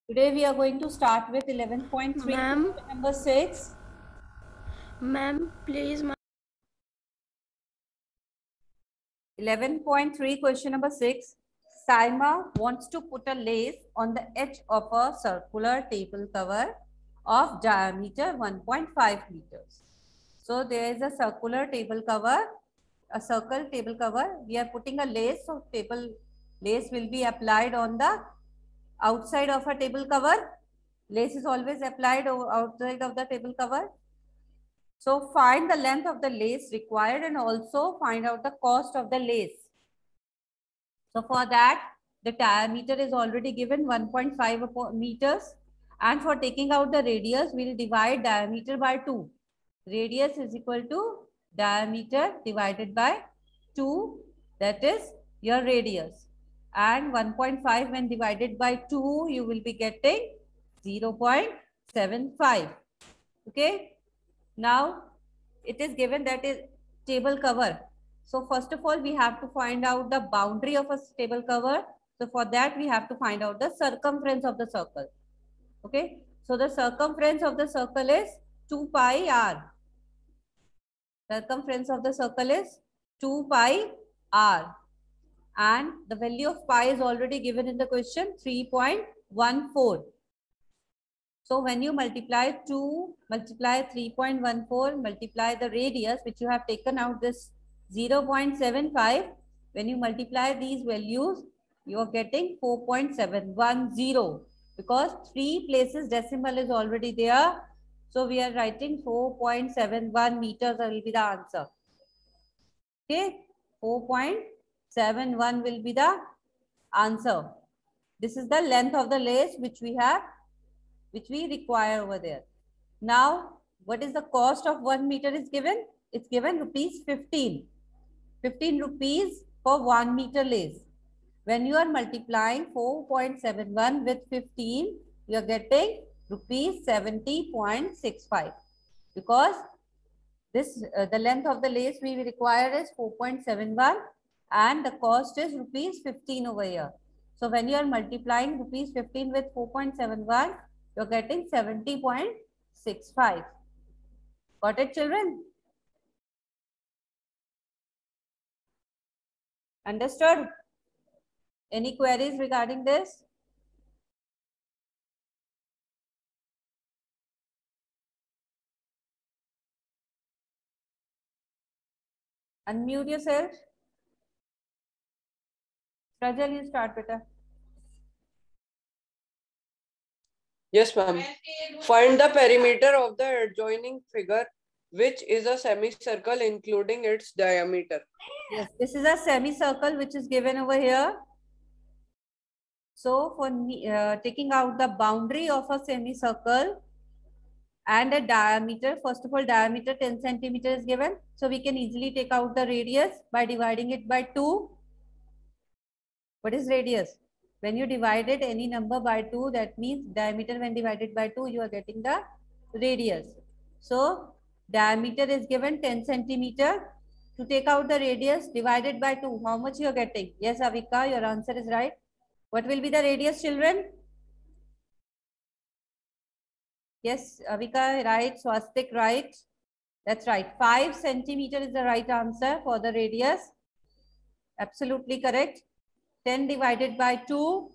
Today we are going to start with 11.3 Ma'am. question number 6. Ma'am, please. 11.3 question number 6. Saima wants to put a lace on the edge of a circular table cover of diameter 1.5 meters. So there is a circular table cover, a circle table cover. We are putting a lace, so lace will be applied on the outside of a table cover. Lace is always applied outside of the table cover. So find the length of the lace required and also find out the cost of the lace. So for that, the diameter is already given 1.5 meters. And for taking out the radius, we will divide diameter by 2. Radius is equal to diameter divided by 2. That is your radius. And 1.5 when divided by 2, you will be getting 0.75. Okay. Now, it is given that is table cover. So first of all, we have to find out the boundary of a table cover. So for that, we have to find out the circumference of the circle. Okay. So the circumference of the circle is 2 pi r. Circumference of the circle is 2 pi r. And the value of pi is already given in the question, 3.14. So when you multiply 2, multiply 3.14, multiply the radius, which you have taken out this 0.75, when you multiply these values, you are getting 4.710 because 3 places decimal is already there. So we are writing 4.71 meters will be the answer. Okay, 4.71 will be the answer. This is the length of the lace which we require over there. Now, what is the cost of 1 meter is given? It's given rupees 15. 15 rupees for 1 meter lace. When you are multiplying 4.71 with 15, you are getting rupees 70.65 because this the length of the lace we require is 4.71 and the cost is rupees 15 over here. So when you are multiplying rupees 15 with 4.71, you're getting 70.65. Got it, children? Understood? Any queries regarding this? Unmute yourself. Rajal, you start, beta. Yes, ma'am. Find the perimeter of the adjoining figure, which is a semicircle including its diameter. Yes, this is a semicircle which is given over here. So for taking out the boundary of a semicircle and a diameter, first of all, diameter 10 centimeter is given. So we can easily take out the radius by dividing it by 2. What is radius? When you divided any number by 2, that means diameter when divided by 2, you are getting the radius. So diameter is given 10 centimeter. To take out the radius divided by 2, how much you are getting? Yes, Avika, your answer is right. What will be the radius, children? Yes, Avika, right. Swastik, right. That's right. 5 centimeter is the right answer for the radius. Absolutely correct. 10 divided by 2,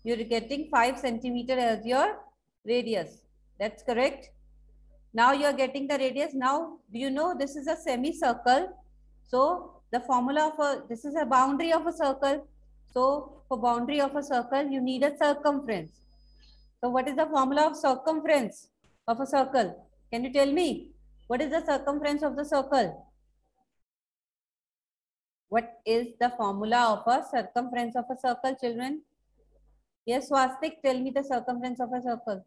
you're getting 5 centimeter as your radius. That's correct. Now you're getting the radius. Now, do you know this is a semicircle? So the formula of this is a boundary of a circle. So for boundary of a circle, you need a circumference. So what is the formula of circumference of a circle? Can you tell me? What is the circumference of the circle? What is the formula of a circumference of a circle, children? Yes, Swastik, tell me the circumference of a circle.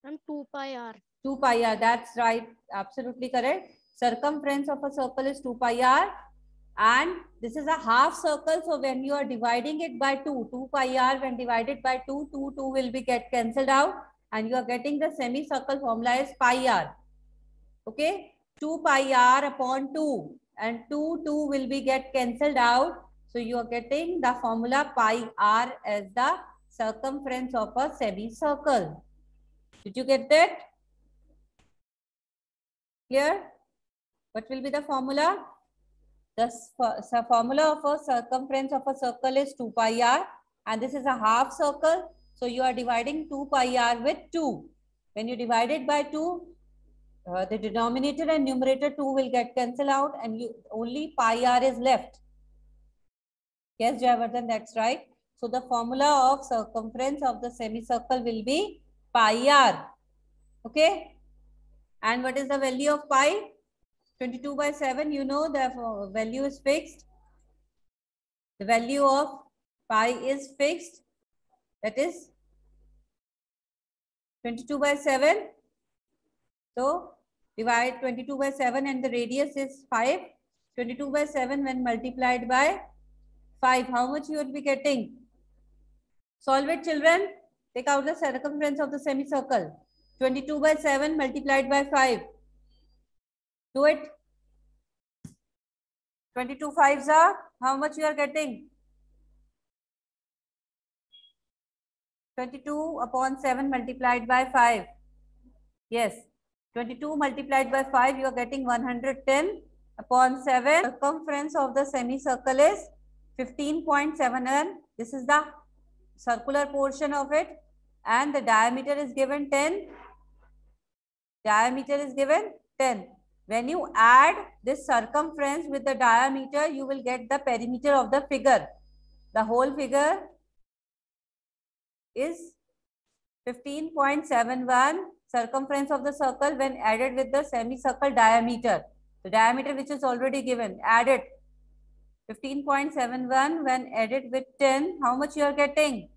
And 2 pi r. 2 pi r, that's right. Absolutely correct. Circumference of a circle is 2 pi r. And this is a half circle. So when you are dividing it by 2, 2 pi r when divided by 2, 2 will be get cancelled out. And you are getting the semicircle formula is pi r. Okay. 2 pi r upon 2. And 2 will be get cancelled out. So you are getting the formula pi r as the circumference of a semicircle. Did you get that? Clear? What will be the formula? The formula of a circumference of a circle is 2 pi r, and this is a half circle. So you are dividing 2 pi r with 2. When you divide it by 2, the denominator and numerator 2 will get cancelled out, and only pi r is left. Yes, Jayavardhan, that's right. So the formula of circumference of the semicircle will be pi r. Okay. And what is the value of pi? 22 by 7, you know the value is fixed. The value of pi is fixed. That is 22 by 7. So divide 22 by 7 and the radius is 5. 22 by 7 when multiplied by 5, how much you will be getting? Solve it, children. Take out the circumference of the semicircle. 22 by 7 multiplied by 5. Do it. 22 5s are, how much you are getting? 22 upon 7 multiplied by 5. Yes. 22 multiplied by 5, you are getting 110 upon 7. Circumference of the semicircle is 15.71. This is the circular portion of it, and the diameter is given 10. Diameter is given 10. When you add this circumference with the diameter, you will get the perimeter of the figure. The whole figure is 15.71 circumference of the circle when added with the semicircle diameter. The diameter which is already given, added 15.71 when added with 10, how much you are getting?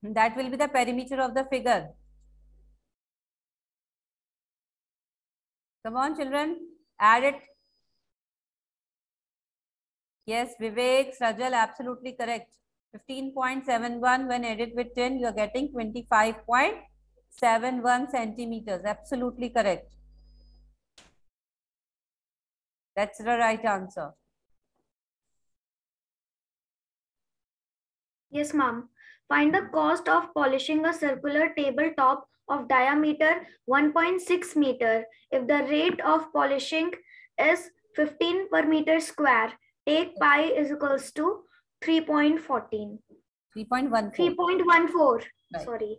That will be the perimeter of the figure. Come on, children, add it. Yes, Vivek, Sajal, absolutely correct. 15.71 when added with 10, you are getting 25.71 centimeters. Absolutely correct. That's the right answer. Yes, ma'am. Find the cost of polishing a circular tabletop of diameter 1.6 meter. If the rate of polishing is 15 per meter square, take pi is equals to 3.14. 3.14. 3.14. Right. Sorry.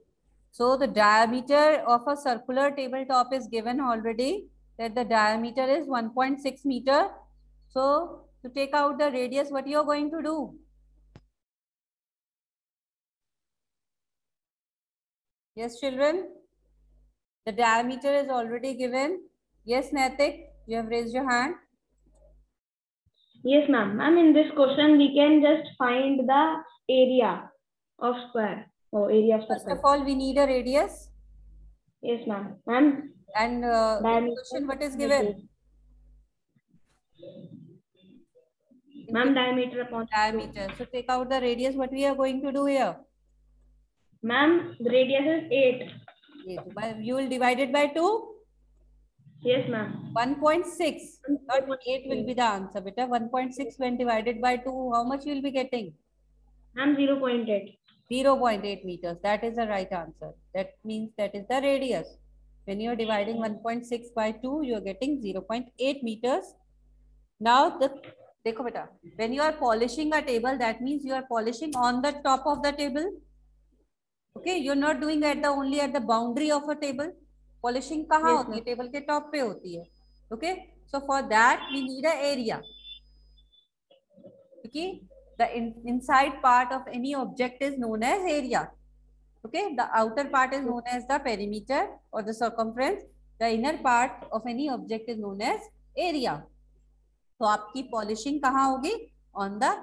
So the diameter of a circular tabletop is given already, that the diameter is 1.6 meter. So to take out the radius, what you are going to do? Yes, children. The diameter is already given. Yes, Natik, you have raised your hand. Yes, ma'am. Ma'am, in this question, we can just find the area of square or area of circle. First of all, we need a radius. Yes, ma'am. Ma'am. And in the question, what is given? Ma'am, diameter upon diameter. So take out the radius. What we are going to do here? Ma'am, the radius is 8. You will divide it by 2? Yes, ma'am. 1.6. Not 8 will be the answer, beta. 1.6 when divided by 2, how much you will be getting? Ma'am, 0.8. 0.8 meters. That is the right answer. That means that is the radius. When you are dividing 1.6 by 2, you are getting 0.8 meters. Now, dekho beta, when you are polishing a table, that means you are polishing on the top of the table. Okay, you're not doing only at the boundary of a table. Polishing kahan hoti hai? Table ke top pe hoti hai. Okay, so for that we need an area. Okay, the inside part of any object is known as area. Okay, the outer part is known as the perimeter or the circumference. The inner part of any object is known as area. So आपकी polishing कहाँ होगी? On the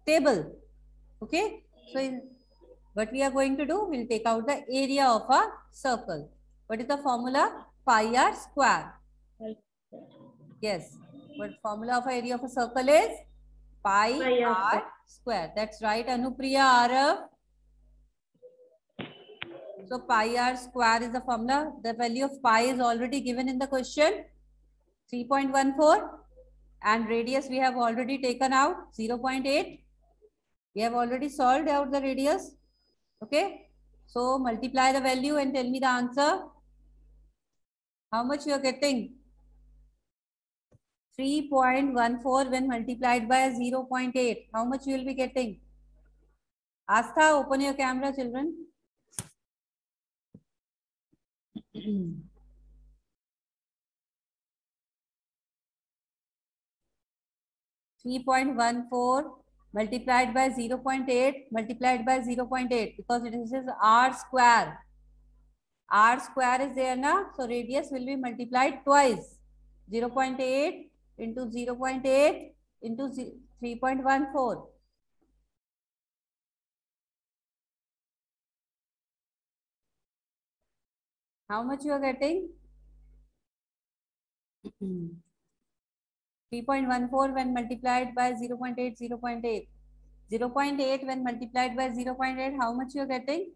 table. Okay, so what we are going to do, we'll take out the area of a circle. What is the formula? Pi r square. Yes, what formula of area of a circle is? Pi r square. That's right, Anupriya, Arav. So pi r square is the formula. The value of pi is already given in the question, 3.14, and radius we have already taken out, 0.8. We have already solved out the radius. Okay. So multiply the value and tell me the answer. How much you are getting? 3.14 when multiplied by 0.8. How much you will be getting? Astha, open your camera, children. 3.14 multiplied by 0.8 multiplied by 0.8 because it is r square. R square is there now, so radius will be multiplied twice. 0.8 into 0.8 into 3.14. How much you are getting? 3.14 when multiplied by 0.8, 0.8. 0.8 when multiplied by 0.8, how much you are getting?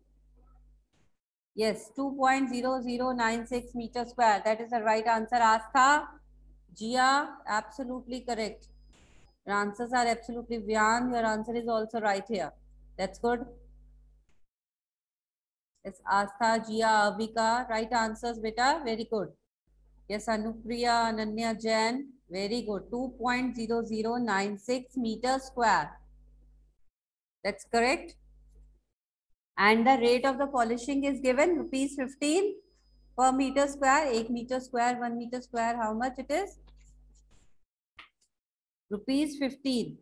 Yes, 2.0096 meter square. That is the right answer. Astha, Jia, absolutely correct. Your answers are absolutely Vyan. Your answer is also right here. That's good. It's Astha, Jia, Avika. Right answers, beta. Very good. Yes, Anupriya, Ananya, Jain. Very good. 2.0096 meter square. That's correct. And the rate of the polishing is given rupees 15 per meter square. 8 meter square, 1 meter square. How much it is? Rupees 15.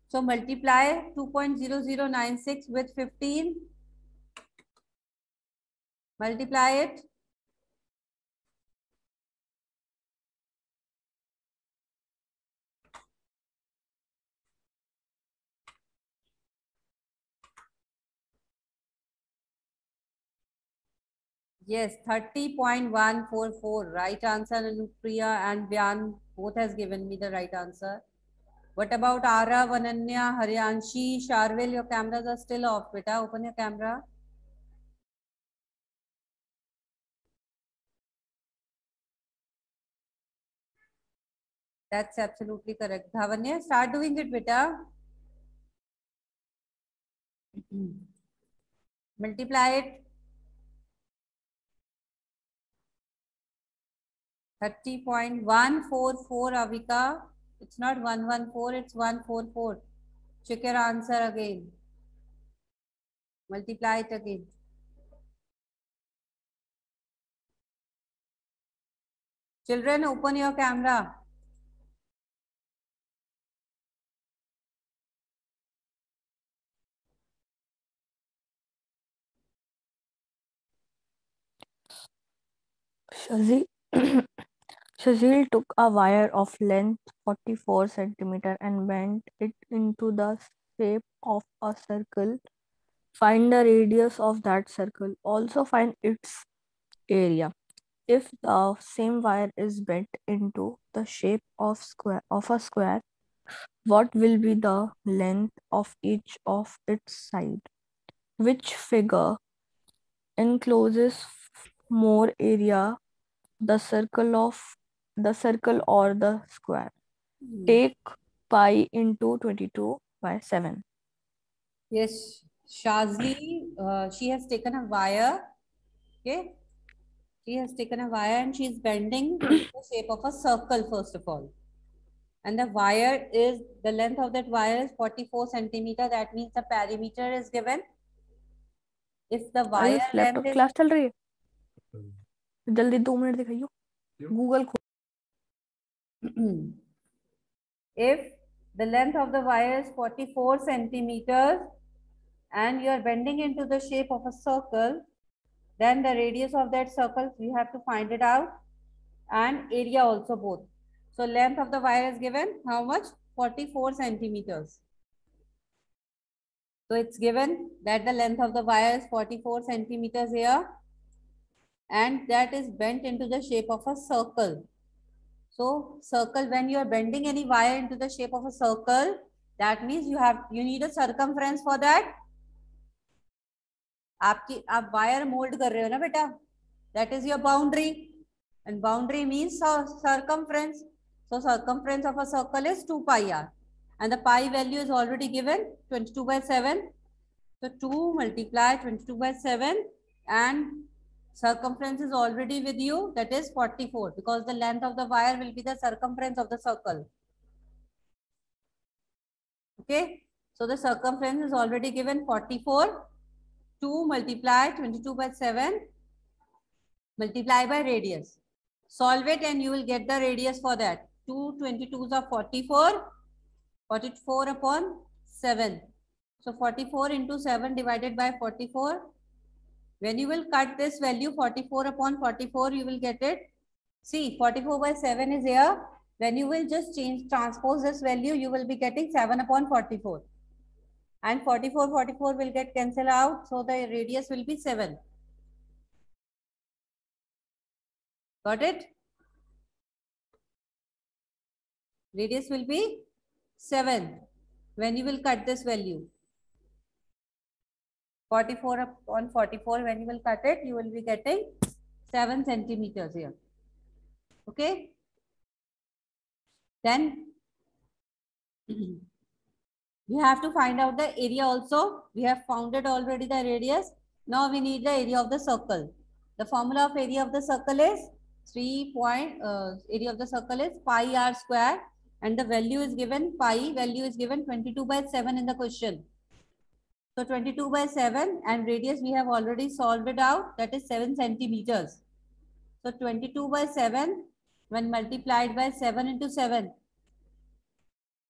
So multiply 2.0096 with 15. Multiply it. Yes, 30.144. Right answer, Anupriya and Vyan both has given me the right answer. What about Arav, Ananya, Haryanshi, Sharvil? Your cameras are still off, beta. Open your camera. That's absolutely correct. Dhavanya, start doing it, beta. Multiply it. 30.144, Avika. It's not 114, it's 144. Check your answer again. Multiply it again. Children, open your camera. Shazil took a wire of length 44 centimeter and bent it into the shape of a circle. Find the radius of that circle. Also find its area. If the same wire is bent into the shape of a square, what will be the length of each of its sides? Which figure encloses more area, the circle or the square? Take pi into 22 by 7. Yes, Shazli, she has taken a wire. Okay. She has taken a wire and she is bending into the shape of a circle, first of all. And the wire is, the length of that wire is 44 centimeter. That means the perimeter is given. If the wire length is... class चल रही है जल्दी 2 minute दिखाइयो Google If the length of the wire is 44 centimeters and you are bending into the shape of a circle, then the radius of that circle, you have to find it out, and area also both. So length of the wire is given, how much? 44 centimeters. So it's given that the length of the wire is 44 centimeters here, and that is bent into the shape of a circle. So circle, when you are bending any wire into the shape of a circle, that means you need a circumference for that. आप wire mold कर रहे हो ना बेटा? That is your boundary, and boundary means circumference. So circumference of a circle is 2 pi r. And the pi value is already given, 22/7. So 2 multiply 22/7 and circumference is already with you, that is 44, because the length of the wire will be the circumference of the circle. Okay, so the circumference is already given 44. 2 multiply 22/7 multiply by radius. Solve it and you will get the radius for that. 2 22s are 44. 44 upon 7. So 44 into 7 divided by 44. When you will cut this value 44 upon 44, you will get it. See, 44/7 is here. When you will just transpose this value, you will be getting 7 upon 44. And 44 will get cancelled out. So the radius will be 7. Got it? Radius will be 7 when you will cut this value. 44 upon 44, when you will cut it, you will be getting 7 centimeters here. Okay. Then we have to find out the area also. We have founded already the radius. Now we need the area of the circle. The formula of area of the circle is area of the circle is pi r square, and the value is given, pi value is given 22/7 in the question. So 22/7 and radius we have already solved it out, that is 7 centimeters. So 22/7 when multiplied by 7 into 7,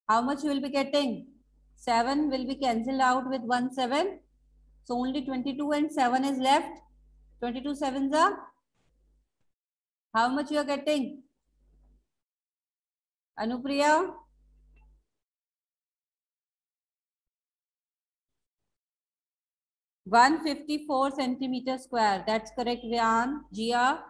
how much you will be getting? 7 will be cancelled out with 1 7. So only 22 and 7 is left. 22 sevens are, how much you are getting? Anupriya? (154 centimeter square). That's correct, Vyan. Gia?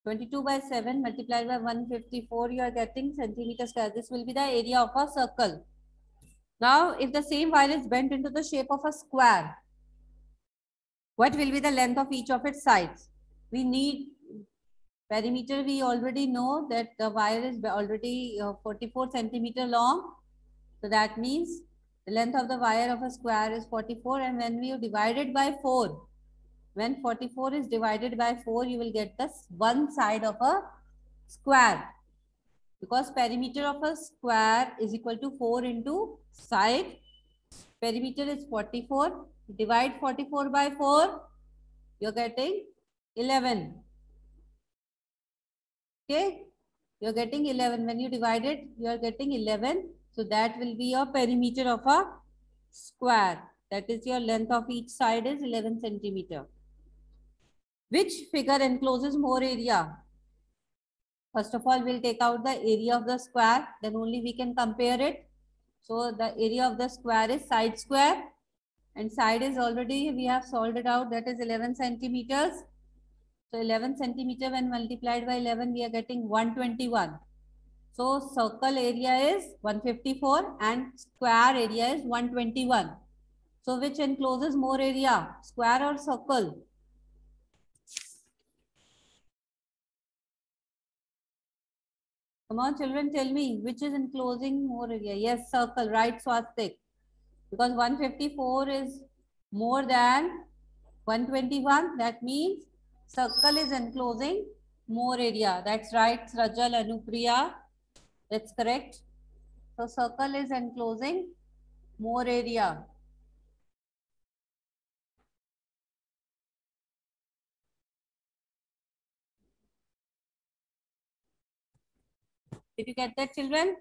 22/7 multiplied by 154, you are getting centimeter square. This will be the area of a circle. Now, if the same wire is bent into the shape of a square, what will be the length of each of its sides? We need perimeter. We already know that the wire is already 44 centimeter long. So that means the length of the wire of a square is 44, and when we divide it by 4, when 44 is divided by 4, you will get the one side of a square, because perimeter of a square is equal to 4 into side. Perimeter is 44. Divide 44 by 4, you're getting 11. Okay, you're getting 11. When you divide it, you're getting 11. So that will be your perimeter of a square. That is, your length of each side is 11 centimeter. Which figure encloses more area? First of all, we'll take out the area of the square, then only we can compare it. So the area of the square is side square, and side is already, we have solved it out, that is 11 centimeters. So 11 centimeter when multiplied by 11, we are getting 121. So circle area is 154 and square area is 121. So which encloses more area, square or circle? Come on children, tell me, which is enclosing more area? Yes, circle, right, Swastik. Because 154 is more than 121. That means circle is enclosing more area. That's right, Rajal, Anupriya. That's correct. So circle is enclosing more area. Did you get that, children?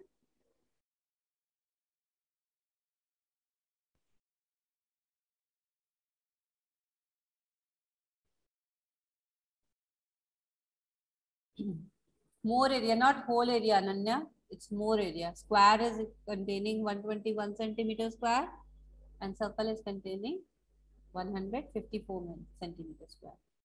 More area, not whole area, Ananya. It's more area. Square is containing 121 centimeter square and circle is containing 154 centimeter square.